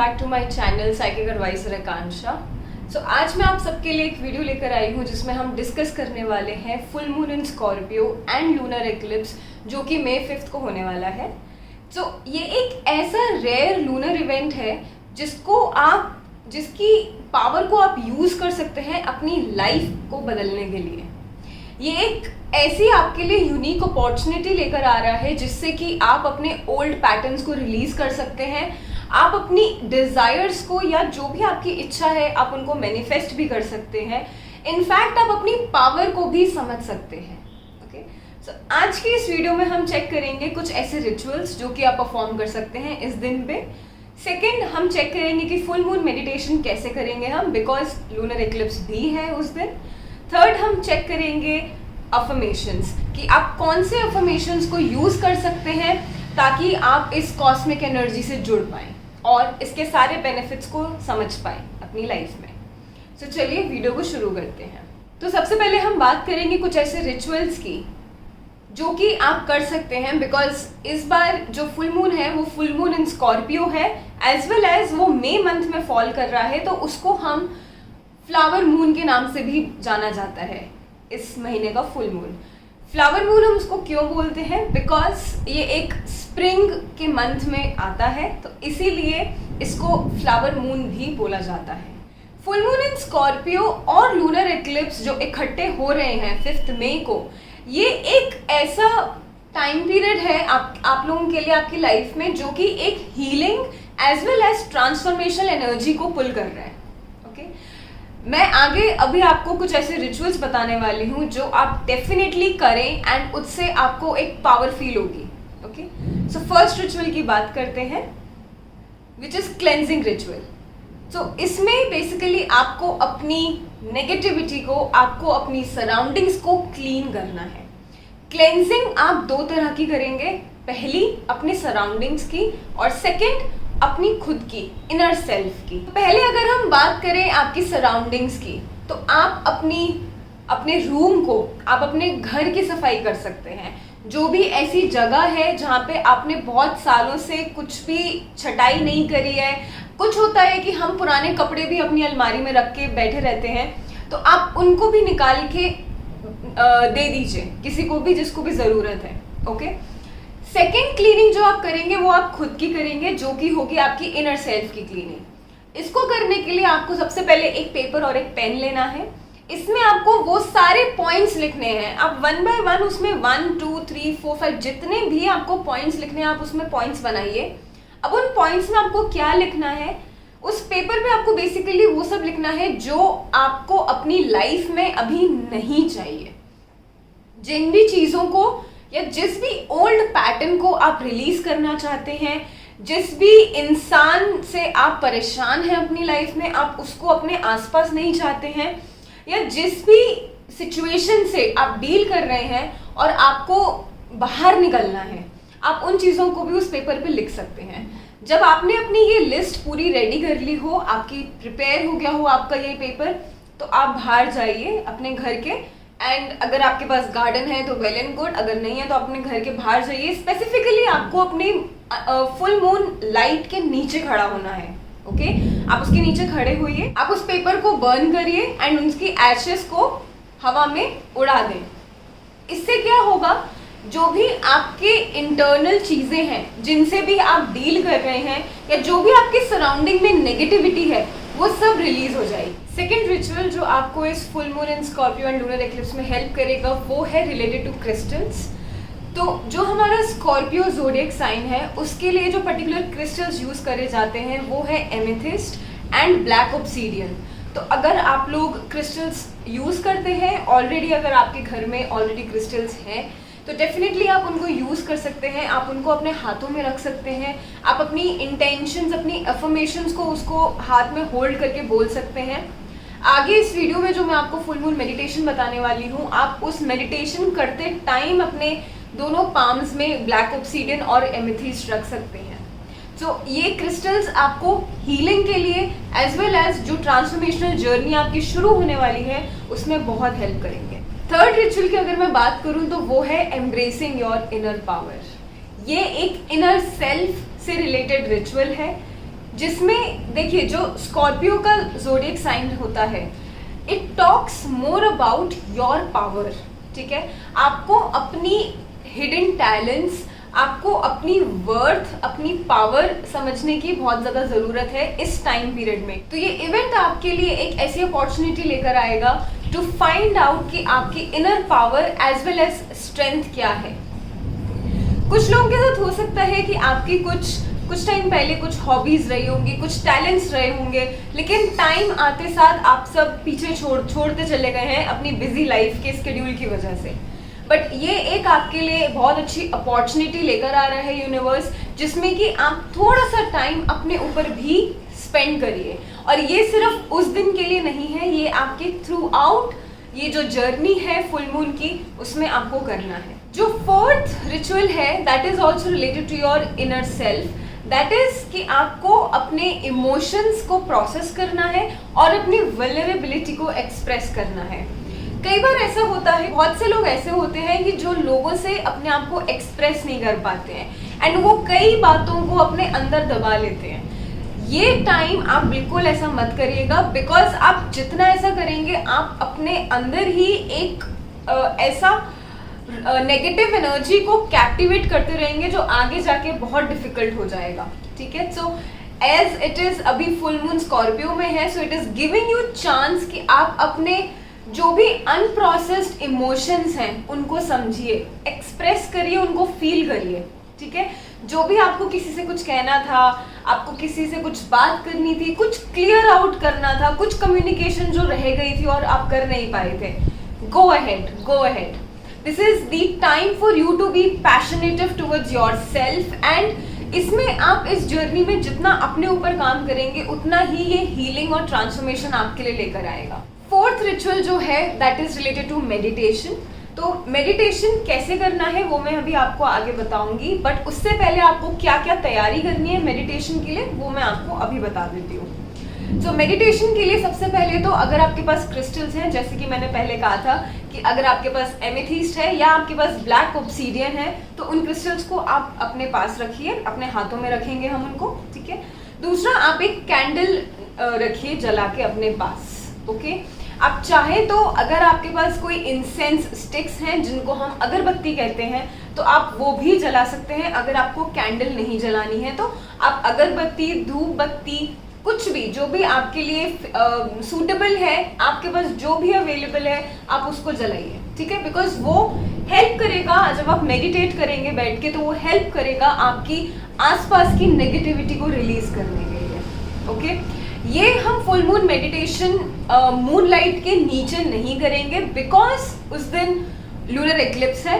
Back to my channel psychic advisor Akanksha. आज मैं आप सबके लिए एक वीडियो लेकर आई हूँ जिसमें हम डिस्कस करने वाले हैं full moon in Scorpio and lunar eclipse जो कि मई 5 को होने वाला है। ये एक ऐसा रेयर लूनर इवेंट है जिसकी पावर को आप यूज़ कर सकते हैं अपनी लाइफ को बदलने के लिए। ये एक ऐसी आपके लिए यूनिक अपॉर्चुनिटी लेकर आ रहा है जिससे कि आप अपने ओल्ड पैटर्न्स को रिलीज कर सकते हैं, आप अपनी डिज़ायर्स को या जो भी आपकी इच्छा है आप उनको मैनिफेस्ट भी कर सकते हैं। इनफैक्ट आप अपनी पावर को भी समझ सकते हैं। ओके, आज की इस वीडियो में हम चेक करेंगे कुछ ऐसे रिचुअल्स जो कि आप परफॉर्म कर सकते हैं इस दिन पे। सेकेंड, हम चेक करेंगे कि फुल मून मेडिटेशन कैसे करेंगे हम, बिकॉज लूनर एक्लिप्स भी है उस दिन। थर्ड, हम चेक करेंगे अफर्मेशंस कि आप कौन से अफर्मेशंस को यूज़ कर सकते हैं ताकि आप इस कॉस्मिक एनर्जी से जुड़ पाएँ और इसके सारे बेनिफिट्स को समझ पाएँ अपनी लाइफ में। चलिए वीडियो को शुरू करते हैं। सबसे पहले हम बात करेंगे कुछ ऐसे रिचुअल्स की जो कि आप कर सकते हैं, बिकॉज इस बार जो फुल मून है वो फुल मून इन स्कॉर्पियो है, एज वेल एज वो मई मंथ में फॉल कर रहा है, तो उसको हम फ्लावर मून के नाम से भी जाना जाता है। इस महीने का फुल मून फ्लावर मून हम उसको क्यों बोलते हैं, बिकॉज ये एक स्प्रिंग के मंथ में आता है, तो इसीलिए इसको फ्लावर मून भी बोला जाता है। फुल मून इन स्कॉर्पियो और लूनर एक्लिप्स जो इकट्ठे हो रहे हैं 5 मई को, ये एक ऐसा टाइम पीरियड है आप लोगों के लिए आपकी लाइफ में जो कि एक healing as well as transformational energy को पुल कर रहा है। ओके, मैं आगे अभी आपको कुछ ऐसे रिचुअल्स बताने वाली हूँ जो आप डेफिनेटली करें एंड उससे आपको एक पावर फील होगी। ओके, फर्स्ट रिचुअल की बात करते हैं विच इज क्लेंजिंग रिचुअल। इसमें बेसिकली आपको अपनी नेगेटिविटी को, आपको अपनी सराउंडिंग्स को क्लीन करना है। क्लेंजिंग आप 2 तरह की करेंगे, पहली अपने सराउंडिंग्स की और सेकंड अपनी खुद की इनर सेल्फ की। पहले अगर हम बात करें आपकी सराउंडिंग्स की, तो आप अपने रूम को, आप अपने घर की सफाई कर सकते हैं। जो भी ऐसी जगह है जहाँ पे आपने बहुत सालों से कुछ भी छटाई नहीं करी है, कुछ होता है कि हम पुराने कपड़े भी अपनी अलमारी में रख के बैठे रहते हैं, तो आप उनको भी निकाल के दे दीजिए किसी को भी जिसको भी ज़रूरत है। ओके, सेकेंड क्लीनिंग जो आप करेंगे वो आप खुद की करेंगे, जो कि होगी आपकी इनर सेल्फ की क्लीनिंग। इसको करने के लिए आपको सबसे पहले एक पेपर और एक पेन लेना है। इसमें आपको वो सारे पॉइंट्स लिखने हैं। आप 1 बाय 1 उसमें 1 2 3 4 5 जितने भी आपको पॉइंट्स लिखने हैं आप उसमें पॉइंट्स बनाइए। अब उन पॉइंट्स में आपको क्या लिखना है, उस पेपर पे आपको बेसिकली वो सब लिखना है जो आपको अपनी लाइफ में अभी नहीं चाहिए। जिन भी चीज़ों को या जिस भी ओल्ड पैटर्न को आप रिलीज करना चाहते हैं, जिस भी इंसान से आप परेशान हैं अपनी लाइफ में, आप उसको अपने आसपास नहीं चाहते हैं, या जिस भी सिचुएशन से आप डील कर रहे हैं और आपको बाहर निकलना है, आप उन चीज़ों को भी उस पेपर पे लिख सकते हैं। जब आपने अपनी ये लिस्ट पूरी रेडी कर ली हो, आपकी प्रिपेयर हो गया हो आपका ये पेपर, तो आप बाहर जाइए अपने घर के, एंड अगर आपके पास गार्डन है तो वेल एंड गुड, अगर नहीं है तो अपने घर के बाहर जाइए। स्पेसिफिकली आपको अपनी फुल मून लाइट के नीचे खड़ा होना है। ओके, आप उसके नीचे खड़े होइए, आप उस पेपर को बर्न करिए एंड उसकी एशेस को हवा में उड़ा दें। इससे क्या होगा, जो भी आपके इंटरनल चीज़ें हैं जिनसे भी आप डील कर रहे हैं या जो भी आपके सराउंडिंग में नेगेटिविटी है वो सब रिलीज हो जाएगी। सेकेंड रिचुअल जो आपको इस full moon in Scorpio and lunar eclipse में हेल्प करेगा वो है रिलेटेड टू क्रिस्टल्स। तो जो हमारा स्कॉर्पियो ज़ोडिएक साइन है उसके लिए जो पर्टिकुलर क्रिस्टल्स यूज़ करे जाते हैं वो है एमेथिस्ट एंड ब्लैक ऑब्सीडियन। तो अगर आप लोग क्रिस्टल्स यूज़ करते हैं ऑलरेडी, अगर आपके घर में ऑलरेडी क्रिस्टल्स हैं तो डेफिनेटली आप उनको यूज़ कर सकते हैं। आप उनको अपने हाथों में रख सकते हैं, आप अपनी इंटेंशंस, अपनी अफर्मेशंस को उसको हाथ में होल्ड करके बोल सकते हैं। आगे इस वीडियो में जो मैं आपको फुल मून मेडिटेशन बताने वाली हूँ, आप उस मेडिटेशन करते टाइम अपने दोनों पाम्स में ब्लैक ऑब्सीडियन और एमेथिस्ट रख सकते हैं। ये क्रिस्टल्स आपको हीलिंग के लिए एज वेल एज जो ट्रांसफॉर्मेशनल जर्नी आपकी शुरू होने वाली है उसमें बहुत हेल्प करेंगे। थर्ड रिचुअल की अगर मैं बात करूं तो वो है एम्ब्रेसिंग योर इनर पावर। ये एक इनर सेल्फ से रिलेटेड रिचुअल है जिसमें देखिए जो स्कॉर्पियो का ज़ोडिएक साइन होता है, it talks more about your power, ठीक है। आपको अपनी हिडन टैलेंट्स, आपको अपनी वर्थ, अपनी पावर समझने की बहुत ज़्यादा ज़रूरत है इस टाइम पीरियड में। तो ये इवेंट आपके लिए एक ऐसी अपॉर्चुनिटी लेकर आएगा टू फाइंड आउट कि आपकी inner power as well as strength क्या है। कुछ लोगों के साथ हो सकता है कि आपकी कुछ टाइम पहले कुछ हॉबीज रही होंगी, कुछ टैलेंट्स रहे होंगे, लेकिन टाइम आते साथ आप सब पीछे छोड़ते चले गए हैं अपनी बिजी लाइफ के स्केड्यूल की वजह से। बट ये एक आपके लिए बहुत अच्छी अपॉर्चुनिटी लेकर आ रहा है यूनिवर्स, जिसमें कि आप थोड़ा सा टाइम अपने ऊपर भी स्पेंड करिए। और ये सिर्फ उस दिन के लिए नहीं है, ये आपके थ्रू आउट ये जो जर्नी है फुल मून की, उसमें आपको करना है। जो फोर्थ रिचुअल है that is also related to your inner self, that is कि आपको अपने इमोशंस को प्रोसेस करना है और अपनी वल्नरेबिलिटी को एक्सप्रेस करना है। कई बार ऐसा होता है, बहुत से लोग ऐसे होते हैं कि जो लोगों से अपने आप को एक्सप्रेस नहीं कर पाते हैं एंड वो कई बातों को अपने अंदर दबा लेते हैं। ये टाइम आप बिल्कुल ऐसा मत करिएगा, बिकॉज आप जितना ऐसा करेंगे आप अपने अंदर ही एक ऐसा नेगेटिव एनर्जी को कैप्टिवेट करते रहेंगे जो आगे जाके बहुत डिफिकल्ट हो जाएगा, ठीक है। सो एज इट इज अभी फुल मून स्कॉर्पियो में है, so it is giving you chance कि आप अपने जो भी अनप्रोसेस्ड इमोशंस हैं उनको समझिए, एक्सप्रेस करिए, उनको फील करिए, ठीक है। जो भी आपको किसी से कुछ कहना था, आपको किसी से कुछ बात करनी थी, कुछ क्लियर आउट करना था, कुछ कम्युनिकेशन जो रह गई थी और आप कर नहीं पाए थे, go ahead. This is the time for you to be passionate towards yourself and इसमें आप इस जर्नी में जितना अपने ऊपर काम करेंगे उतना ही ये हीलिंग और ट्रांसफॉर्मेशन आपके लिए लेकर आएगा। फोर्थ रिचुअल जो है that is related to meditation. तो मेडिटेशन कैसे करना है वो मैं अभी आपको आगे बताऊंगी, बट उससे पहले आपको क्या क्या तैयारी करनी है मेडिटेशन के लिए वो मैं आपको अभी बता देती हूँ। तो मेडिटेशन के लिए सबसे पहले तो अगर आपके पास क्रिस्टल्स हैं, जैसे कि मैंने पहले कहा था कि अगर आपके पास एमेथिस्ट है या आपके पास ब्लैक ऑब्सीडियन है तो उन क्रिस्टल्स को आप अपने पास रखिए, अपने हाथों में रखेंगे हम उनको, ठीक है। दूसरा, आप एक कैंडल रखिए जला के अपने पास, ओके। आप चाहे तो अगर आपके पास कोई इंसेंस स्टिक्स हैं जिनको हम अगरबत्ती कहते हैं तो आप वो भी जला सकते हैं। अगर आपको कैंडल नहीं जलानी है तो आप अगरबत्ती, धूप बत्ती, कुछ भी जो भी आपके लिए सूटेबल है, आपके पास जो भी अवेलेबल है आप उसको जलाइए, ठीक है। बिकॉज वो हेल्प करेगा, जब आप मेडिटेट करेंगे बैठ के तो वो हेल्प करेगा आपकी आसपास की नेगेटिविटी को रिलीज करने के लिए, ओके। ये हम full moon meditation moon light के नीचे नहीं करेंगे बिकॉज उस दिन लूनर एक्लिप्स है,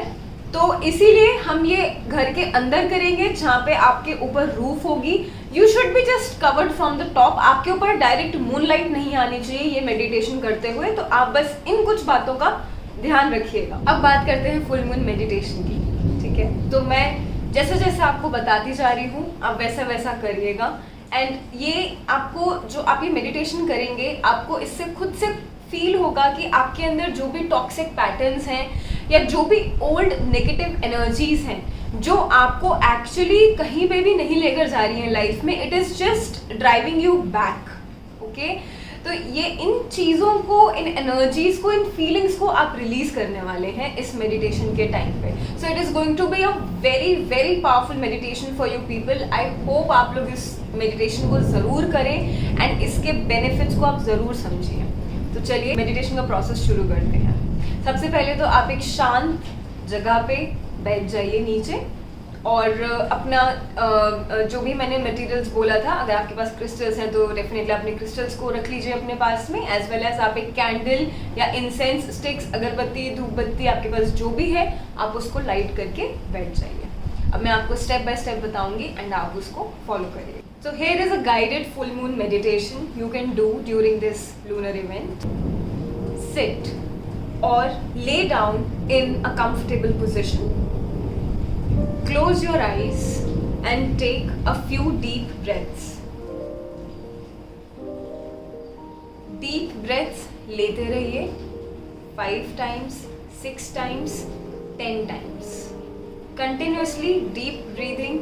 तो इसीलिए हम ये घर के अंदर करेंगे जहाँ पे आपके ऊपर रूफ होगी। You should be just covered from the top, आपके ऊपर डायरेक्ट मून लाइट नहीं आनी चाहिए ये मेडिटेशन करते हुए, तो आप बस इन कुछ बातों का ध्यान रखिएगा। अब बात करते हैं फुल मून मेडिटेशन की, ठीक है। तो मैं जैसे जैसे आपको बताती जा रही हूँ आप वैसा वैसा करिएगा एंड ये आपको जो आप ये मेडिटेशन करेंगे आपको इससे खुद से फील होगा कि आपके अंदर जो भी टॉक्सिक पैटर्न्स हैं या जो भी ओल्ड नेगेटिव एनर्जीज हैं जो आपको एक्चुअली कहीं पे भी नहीं लेकर जा रही हैं लाइफ में, it is just driving you back, okay. तो ये इन चीज़ों को, इन एनर्जीज को, इन फीलिंग्स को आप रिलीज करने वाले हैं इस मेडिटेशन के टाइम पे। So it is going to be a very very powerful meditation for you people. I hope आप लोग इस मेडिटेशन को ज़रूर करें एंड इसके बेनिफिट्स को आप ज़रूर समझिए। तो चलिए मेडिटेशन का प्रोसेस शुरू करते हैं। सबसे पहले तो आप एक शांत जगह पे बैठ जाइए नीचे और अपना जो भी मैंने मटेरियल्स बोला था, अगर आपके पास क्रिस्टल्स हैं तो डेफिनेटली अपने क्रिस्टल्स को रख लीजिए अपने पास में, एज वेल एज आप एक कैंडल या इंसेंस स्टिक्स, अगरबत्ती, धूप बत्ती आपके पास जो भी है आप उसको लाइट करके बैठ जाइए। अब मैं आपको स्टेप बाय स्टेप बताऊंगी एंड आप उसको फॉलो करिए। So here is a guided full moon meditation you can do during this lunar event. Sit or lay down in a comfortable position. Close your eyes and take a few deep breaths. Deep breaths लेते रहिए 5 times, 6 times, 10 times. Continuously deep breathing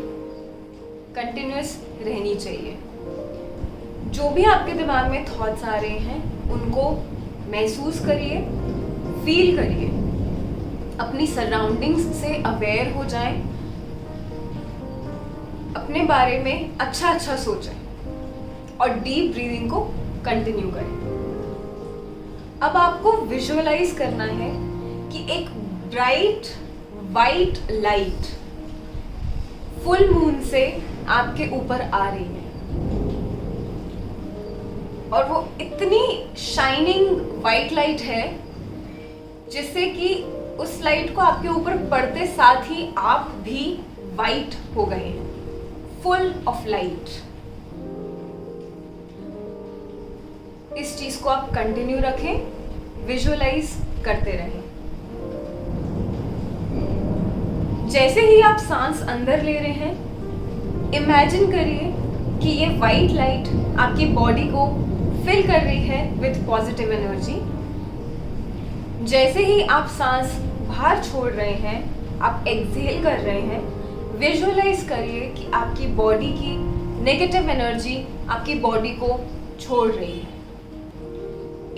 continuous रहनी चाहिए। जो भी आपके दिमाग में thoughts आ रहे हैं उनको महसूस करिए, फील करिए, अपनी सराउंडिंग्स से अवेयर हो जाएं, अपने बारे में अच्छा अच्छा सोचें और डीप ब्रीदिंग को कंटिन्यू करें। अब आपको विजुअलाइज करना है कि एक bright white light full moon से आपके ऊपर आ रही है और वो इतनी शाइनिंग वाइट लाइट है जिससे कि उस लाइट को आपके ऊपर पड़ते साथ ही आप भी वाइट हो गए हैं, फुल ऑफ लाइट। इस चीज को आप कंटिन्यू रखें, विजुअलाइज करते रहें। जैसे ही आप सांस अंदर ले रहे हैं, इमेजिन करिए कि ये वाइट लाइट आपकी बॉडी को फिल कर रही है विथ पॉजिटिव एनर्जी। जैसे ही आप सांस बाहर छोड़ रहे हैं, आप एक्सहेल कर रहे हैं, विजुअलाइज करिए कि आपकी बॉडी की नेगेटिव एनर्जी आपकी बॉडी को छोड़ रही है।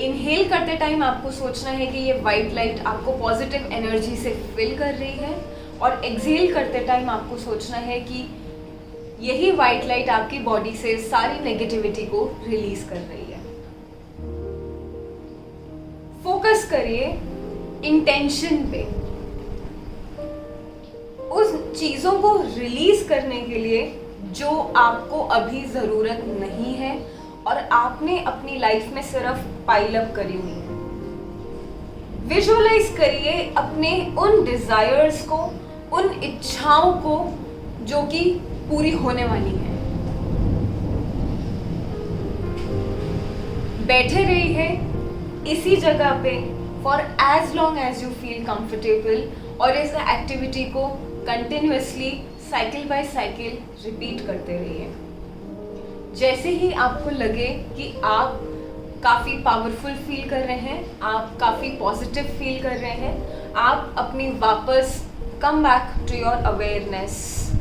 इनहेल करते टाइम आपको सोचना है कि ये वाइट लाइट आपको पॉजिटिव एनर्जी से फिल कर रही है और एक्सहेल करते टाइम आपको सोचना है कि यही वाइट लाइट आपकी बॉडी से सारी नेगेटिविटी को रिलीज कर रही है। फोकस करिए इंटेंशन पे, उस चीजों को रिलीज करने के लिए जो आपको अभी जरूरत नहीं है और आपने अपनी लाइफ में सिर्फ पाइल अप करी हुई है। विजुअलाइज करिए अपने उन डिजायर्स को, उन इच्छाओं को जो कि पूरी होने वाली है। बैठे रहिए इसी जगह पे for as long as you feel comfortable और इस एक्टिविटी को continuously cycle by cycle repeat करते रहिए। जैसे ही आपको लगे कि आप काफ़ी पावरफुल फील कर रहे हैं, आप काफ़ी पॉजिटिव फील कर रहे हैं, आप अपनी वापस come back to your awareness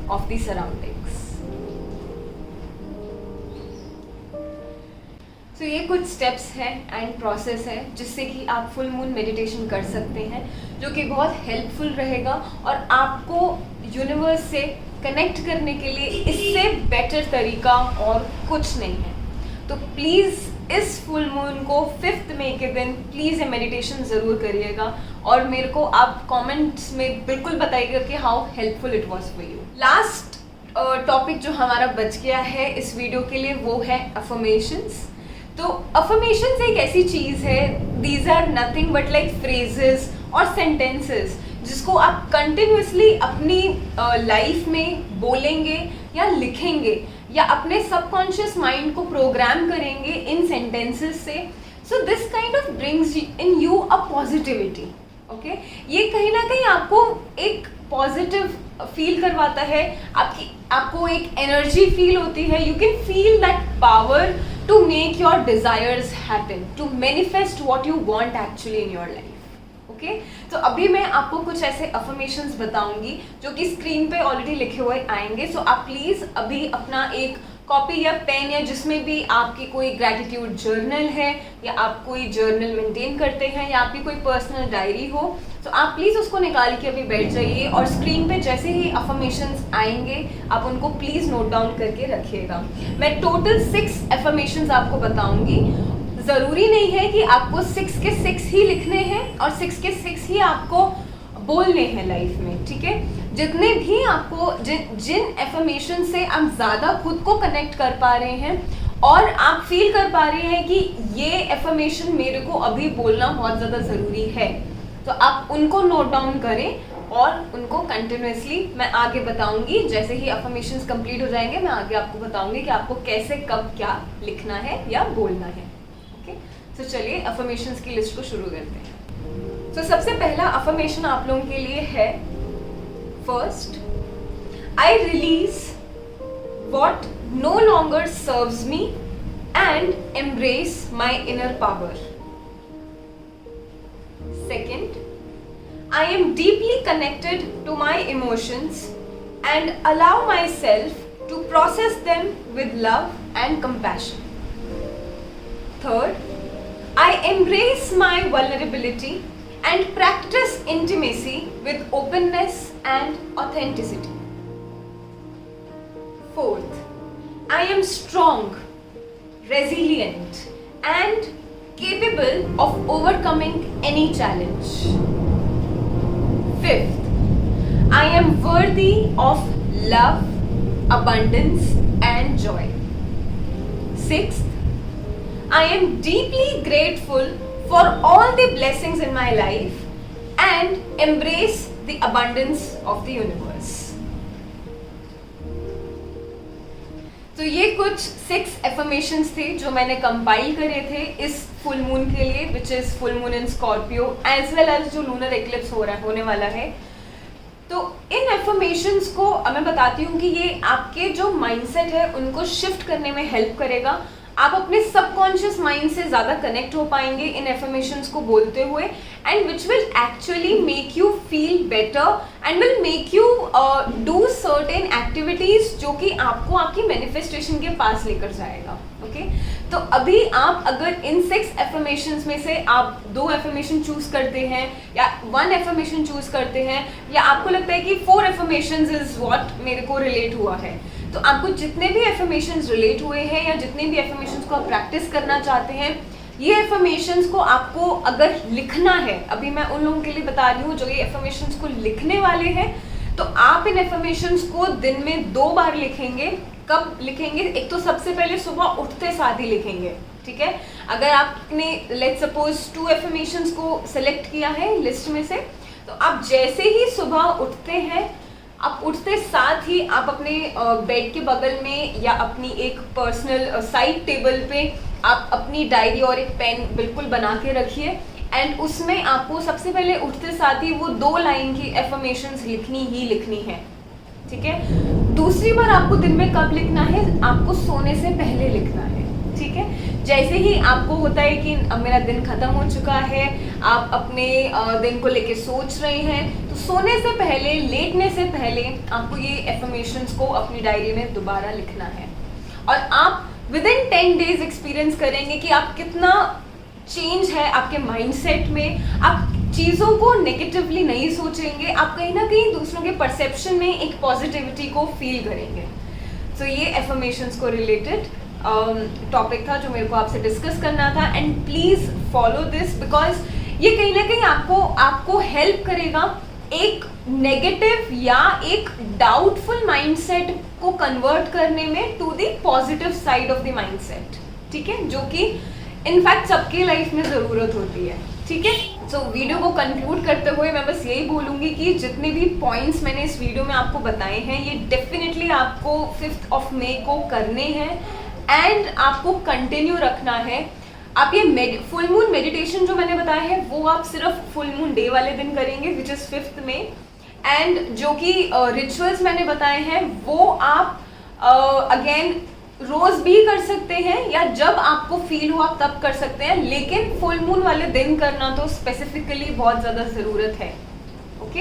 of the surroundings. तो ये कुछ स्टेप्स हैं एंड प्रोसेस है जिससे कि आप फुल मून मेडिटेशन कर सकते हैं, जो कि बहुत हेल्पफुल रहेगा और आपको यूनिवर्स से कनेक्ट करने के लिए इससे बेटर तरीका और कुछ नहीं है। तो प्लीज़ इस फुल मून को 5 मई के दिन प्लीज़ ये मेडिटेशन ज़रूर करिएगा और मेरे को आप कमेंट्स में बिल्कुल बताइएगा कि how helpful it was for you. Last topic जो हमारा बच गया है इस वीडियो के लिए वो है अफर्मेशंस। तो अफर्मेशंस एक ऐसी चीज़ है, these are nothing but like phrases और सेंटेंसेस जिसको आप कंटिन्यूसली अपनी लाइफ में बोलेंगे या लिखेंगे या अपने सबकॉन्शियस माइंड को प्रोग्राम करेंगे इन सेंटेंसेस से। So this kind of brings in you a positivity. Okay, ये कहीं ना कहीं आपको एक पॉजिटिव फील करवाता है, आपको एक एनर्जी फील होती है। You can feel that power to make your desires happen, to manifest what you want actually in your life. Okay, तो अभी मैं आपको कुछ ऐसे अफर्मेशंस बताऊंगी जो कि स्क्रीन पे ऑलरेडी लिखे हुए आएंगे। सो आप प्लीज़ अभी अपना एक कॉपी या पेन या जिसमें भी आपकी कोई ग्रैटिट्यूड जर्नल है या आप कोई जर्नल मेंटेन करते हैं या आपकी कोई पर्सनल डायरी हो, तो आप प्लीज़ उसको निकाल के अभी बैठ जाइए और स्क्रीन पे जैसे ही अफर्मेशंस आएंगे आप उनको प्लीज़ नोट डाउन करके रखिएगा। मैं टोटल 6 अफर्मेशंस आपको बताऊंगी। ज़रूरी नहीं है कि आपको 6 के 6 ही लिखने हैं और 6 के 6 ही आपको बोलने हैं लाइफ में, ठीक है। जितने भी आपको जिन एफर्मेशन से आप ज़्यादा खुद को कनेक्ट कर पा रहे हैं और आप फील कर पा रहे हैं कि ये एफर्मेशन मेरे को अभी बोलना बहुत ज़्यादा ज़रूरी है, तो आप उनको नोट डाउन करें और उनको कंटिन्यूसली मैं आगे बताऊंगी। जैसे ही अफर्मेशंस कंप्लीट हो जाएंगे मैं आगे आपको बताऊंगी कि आपको कैसे कब क्या लिखना है या बोलना है। ओके, तो चलिए अफर्मेशंस की लिस्ट को शुरू करते हैं। तो सबसे पहला अफर्मेशन आप लोगों के लिए है, first, I release what no longer serves me and embrace my inner power. Second, I am deeply connected to my emotions and allow myself to process them with love and compassion. Third, I embrace my vulnerability and practice intimacy with openness and authenticity. Fourth, I am strong, resilient, and capable of overcoming any challenge. Fifth, I am worthy of love, abundance, and joy. Sixth, I am deeply grateful for all the blessings in my life and embrace the abundance of the universe. तो ये कुछ 6 affirmations थे जो मैंने compile करे थे इस full moon के लिए, which is full moon in Scorpio, as well as जो लूनर एक्लिप्स होने वाला है. तो इन एफर्मेशंस को मैं बताती हूँ कि ये आपके जो माइंडसेट है उनको शिफ्ट करने में हेल्प करेगा. आप अपने सबकॉन्शियस माइंड से ज़्यादा कनेक्ट हो पाएंगे इन एफर्मेशंस को बोलते हुए, and which will actually make you feel better and will make you do certain activities जो कि आपको आपकी मैनिफेस्टेशन के पास लेकर जाएगा. ओके तो अभी आप अगर इन 6 एफर्मेशंस में से आप 2 एफर्मेशन चूज करते हैं या 1 एफर्मेशन चूज करते हैं, या आपको लगता है कि 4 एफर्मेशंस इज व्हाट मेरे को रिलेट हुआ है, तो आपको जितने भी एफर्मेशंस रिलेट हुए हैं या जितने भी एफर्मेशंस को आप प्रैक्टिस करना चाहते हैं, ये एफर्मेशंस को आपको अगर लिखना है, अभी मैं उन लोगों के लिए बता रही हूँ जो ये एफर्मेशंस को लिखने वाले हैं, तो आप इन एफर्मेशंस को दिन में 2 बार लिखेंगे. कब लिखेंगे? एक तो सबसे पहले सुबह उठते साथ ही लिखेंगे. ठीक है, अगर आपने लेट्स सपोज 2 एफर्मेशंस को सेलेक्ट किया है लिस्ट में से, तो आप जैसे ही सुबह उठते हैं, आप उठते साथ ही आप अपने बेड के बगल में या अपनी एक पर्सनल साइड टेबल पे आप अपनी डायरी और एक पेन बिल्कुल बना के रखिए, एंड उसमें आपको सबसे पहले उठते साथ ही वो 2 लाइन की एफर्मेशंस लिखनी है. ठीक है, दूसरी बार आपको दिन में कब लिखना है? आपको सोने से पहले लिखना है. ठीक है, जैसे ही आपको होता है कि अब मेरा दिन खत्म हो चुका है, आप अपने दिन को लेके सोच रहे हैं, तो सोने से पहले, लेटने से पहले आपको ये एफर्मेशंस को अपनी डायरी में दोबारा लिखना है. और आप विद इन 10 डेज एक्सपीरियंस करेंगे कि आप कितना चेंज है आपके माइंडसेट में. आप चीज़ों को नेगेटिवली नहीं सोचेंगे, आप कहीं ना कहीं दूसरों के परसेप्शन में एक पॉजिटिविटी को फील करेंगे. तो ये एफर्मेशंस को रिलेटेड टॉपिक था जो मेरे को आपसे डिस्कस करना था, and please follow this because ये कहीं ना कहीं आपको हेल्प करेगा एक नेगेटिव या एक डाउटफुल माइंडसेट को कन्वर्ट करने में to the positive side of the mindset. ठीक है, जो कि इनफैक्ट सबके लाइफ में ज़रूरत होती है. ठीक है, सो वीडियो को कंक्लूड करते हुए मैं बस यही बोलूँगी कि जितने भी पॉइंट्स मैंने इस वीडियो में आपको बताए हैं, ये डेफिनेटली आपको 5 मई को करने हैं एंड आपको कंटिन्यू रखना है. आप ये फुल मून मेडिटेशन जो मैंने बताया है वो आप सिर्फ फुल मून डे वाले दिन करेंगे, विच इज़ 5 मई, एंड जो कि रिचुअल्स मैंने बताए हैं वो आप अगेन रोज भी कर सकते हैं या जब आपको फील हो आप तब कर सकते हैं, लेकिन फुल मून वाले दिन करना तो स्पेसिफिकली बहुत ज़्यादा ज़रूरत है. ओके,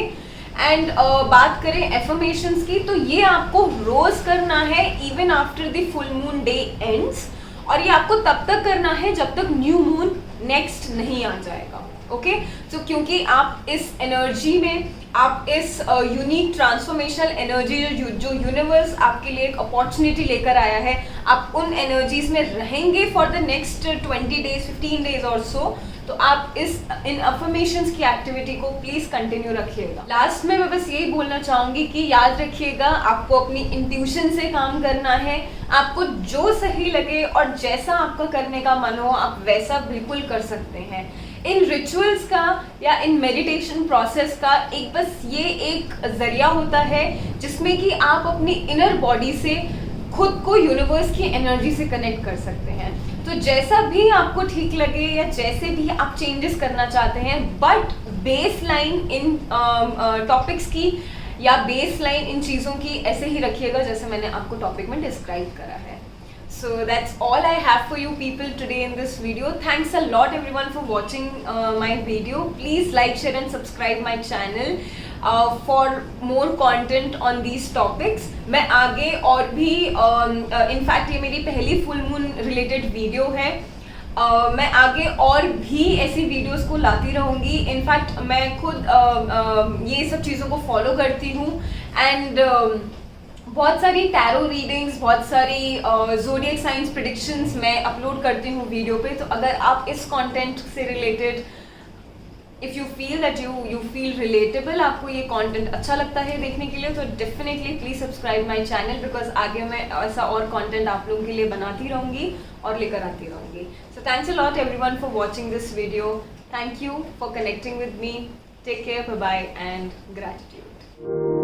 एंड बात करें एफर्मेशंस की, तो ये आपको रोज करना है even after the full moon day ends, और ये आपको तब तक करना है जब तक न्यू मून नेक्स्ट नहीं आ जाएगा. ओके, तो क्योंकि आप इस एनर्जी में, आप इस यूनिक ट्रांसफॉर्मेशनल एनर्जी जो यूनिवर्स आपके लिए एक अपॉर्चुनिटी लेकर आया है, आप उन एनर्जीज में रहेंगे for the next 20 days 15 days और सो. तो आप इन अफर्मेशंस की एक्टिविटी को प्लीज़ कंटिन्यू रखिएगा. लास्ट में मैं बस यही बोलना चाहूँगी कि याद रखिएगा आपको अपनी इंट्यूशन से काम करना है. आपको जो सही लगे और जैसा आपका करने का मन हो आप वैसा बिल्कुल कर सकते हैं. इन रिचुअल्स का या इन मेडिटेशन प्रोसेस का एक बस ये एक जरिया होता है जिसमें कि आप अपनी इनर बॉडी से खुद को यूनिवर्स की एनर्जी से कनेक्ट कर सकते हैं. तो जैसा भी आपको ठीक लगे या जैसे भी आप चेंजेस करना चाहते हैं, but base line in topics की या बेस लाइन इन चीज़ों की ऐसे ही रखिएगा जैसे मैंने आपको टॉपिक में डिस्क्राइब करा है. So that's all I have for you people today in this video. Thanks a lot everyone for watching my video. Please like, share and subscribe my channel for more content on these topics. मैं आगे और भी in fact ये मेरी पहली full moon related video है. मैं आगे और भी ऐसी वीडियोस को लाती रहूँगी. इनफैक्ट मैं खुद ये सब चीज़ों को फॉलो करती हूँ एंड बहुत सारी टैरो रीडिंग्स, बहुत सारी ज़ोडिएक साइंस प्रेडिक्शंस मैं अपलोड करती हूँ वीडियो पे. तो अगर आप इस कंटेंट से related, if you feel that you feel relatable, आपको ये कंटेंट अच्छा लगता है देखने के लिए, तो definitely please subscribe my channel, because आगे मैं ऐसा और कंटेंट आप लोगों के लिए बनाती रहूँगी और लेकर आती रहूँगी. So thanks a lot everyone for watching this video. Thank you for connecting with me. Take care, bye bye and gratitude.